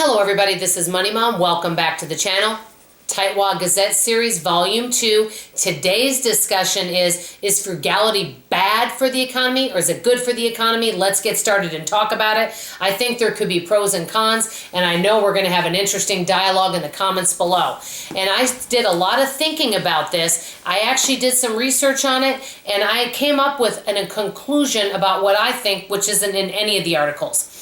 Hello everybody, this is Money Mom. Welcome back to the channel. Tighwad Gazette series volume 2. Today's discussion is frugality bad for the economy or is it good for the economy? Let's get started and talk about it. I think there could be pros and cons, and I know we're going to have an interesting dialogue in the comments below. And I did a lot of thinking about this. I actually did some research on it, and I came up with a conclusion about what I think, which isn't in any of the articles.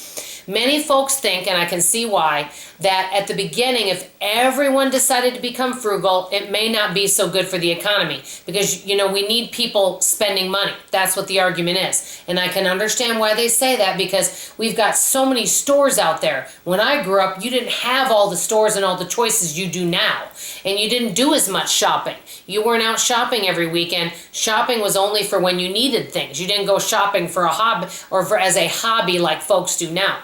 Many folks think, and I can see why, that at the beginning, if everyone decided to become frugal, it may not be so good for the economy because, we need people spending money. That's what the argument is. And I can understand why they say that because we've got so many stores out there. When I grew up, you didn't have all the stores and all the choices you do now. And you didn't do as much shopping. You weren't out shopping every weekend. Shopping was only for when you needed things. You didn't go shopping for a hobby or as a hobby like folks do now.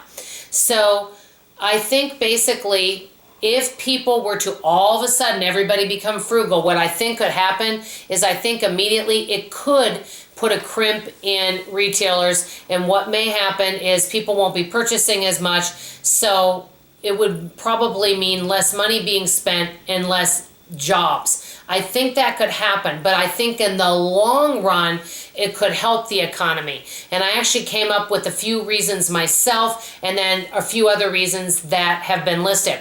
So I think basically if people were to all of a sudden everybody become frugal, what I think could happen is I think immediately it could put a crimp in retailers, and what may happen is people won't be purchasing as much, so it would probably mean less money being spent and less jobs. I think that could happen, but I think in the long run, it could help the economy. And I actually came up with a few reasons myself and then a few other reasons that have been listed.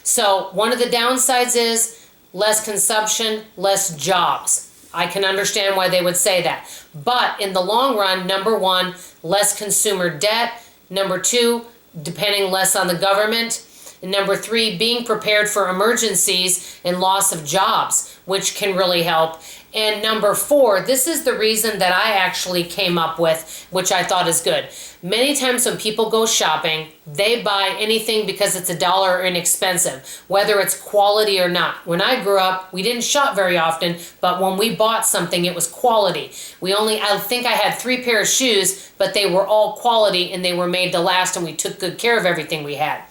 So one of the downsides is less consumption, less jobs. I can understand why they would say that. But in the long run, number one, less consumer debt. Number two, depending less on the government. And number three, being prepared for emergencies and loss of jobs, which can really help. And number four, this is the reason that I actually came up with, which I thought is good. Many times when people go shopping, they buy anything because it's $1 or inexpensive, whether it's quality or not. When I grew up, we didn't shop very often, but when we bought something, it was quality. I think I had 3 pairs of shoes, but they were all quality and they were made to last, and we took good care of everything we had.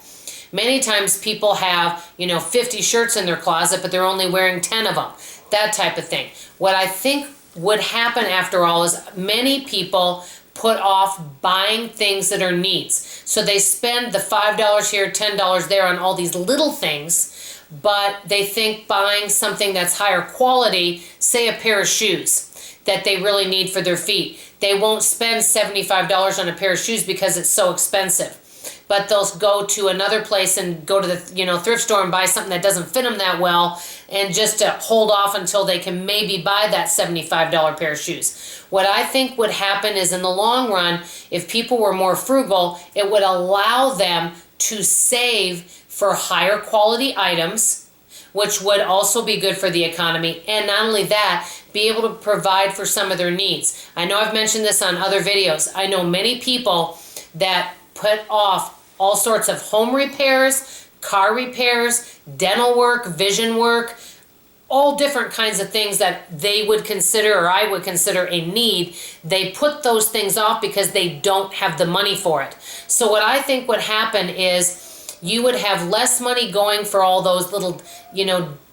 Many times people have, 50 shirts in their closet, but they're only wearing 10 of them. That type of thing. What I think would happen after all is many people put off buying things that are needs. So they spend the $5 here, $10 there on all these little things, but they think buying something that's higher quality, say a pair of shoes that they really need for their feet, they won't spend $75 on a pair of shoes because it's so expensive. But they'll go to another place and go to the thrift store and buy something that doesn't fit them that well, and just to hold off until they can maybe buy that $75 pair of shoes. What I think would happen is in the long run, if people were more frugal, it would allow them to save for higher quality items, which would also be good for the economy. And not only that, be able to provide for some of their needs. I know I've mentioned this on other videos. I know many people that put off all sorts of home repairs, car repairs, dental work, vision work, all different kinds of things that they would consider, or I would consider, a need. They put those things off because they don't have the money for it. So what I think would happen is you would have less money going for all those little,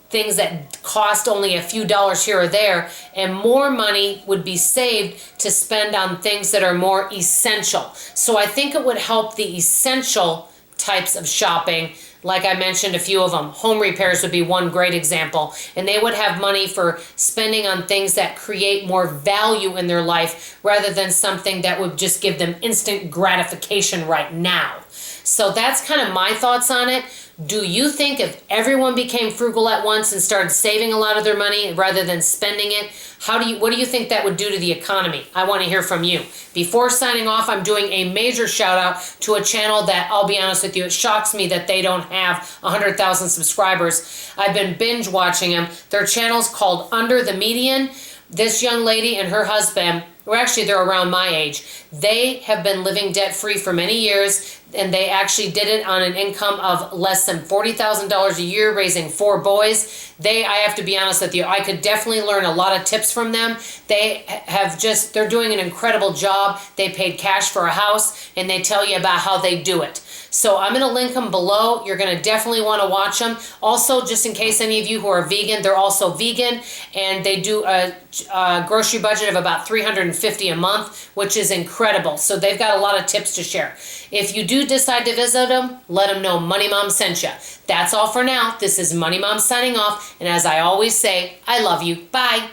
things that cost only a few dollars here or there, and more money would be saved to spend on things that are more essential. So I think it would help the essential types of shopping. Like I mentioned a few of them. Home repairs would be one great example. And they would have money for spending on things that create more value in their life rather than something that would just give them instant gratification right now. So that's kind of my thoughts on it. Do you think if everyone became frugal at once and started saving a lot of their money rather than spending it, what do you think that would do to the economy? I want to hear from you. Before signing off, I'm doing a major shout out to a channel that, I'll be honest with you, it shocks me that they don't have 100,000 subscribers. I've been binge watching them. Their channel's called Under the Median. This young lady and her husband, or actually they're around my age, they have been living debt-free for many years, and they actually did it on an income of less than $40,000 a year, raising 4 boys. I have to be honest with you, I could definitely learn a lot of tips from them. They're doing an incredible job. They paid cash for a house, and they tell you about how they do it. So I'm going to link them below. You're going to definitely want to watch them. Also, just in case any of you who are vegan, they're also vegan, and they do a grocery budget of about $350 a month, which is incredible. So they've got a lot of tips to share. If you do decide to visit them, let them know Money Mom sent you. That's all for now. This is Money Mom signing off, and as I always say, I love you. Bye.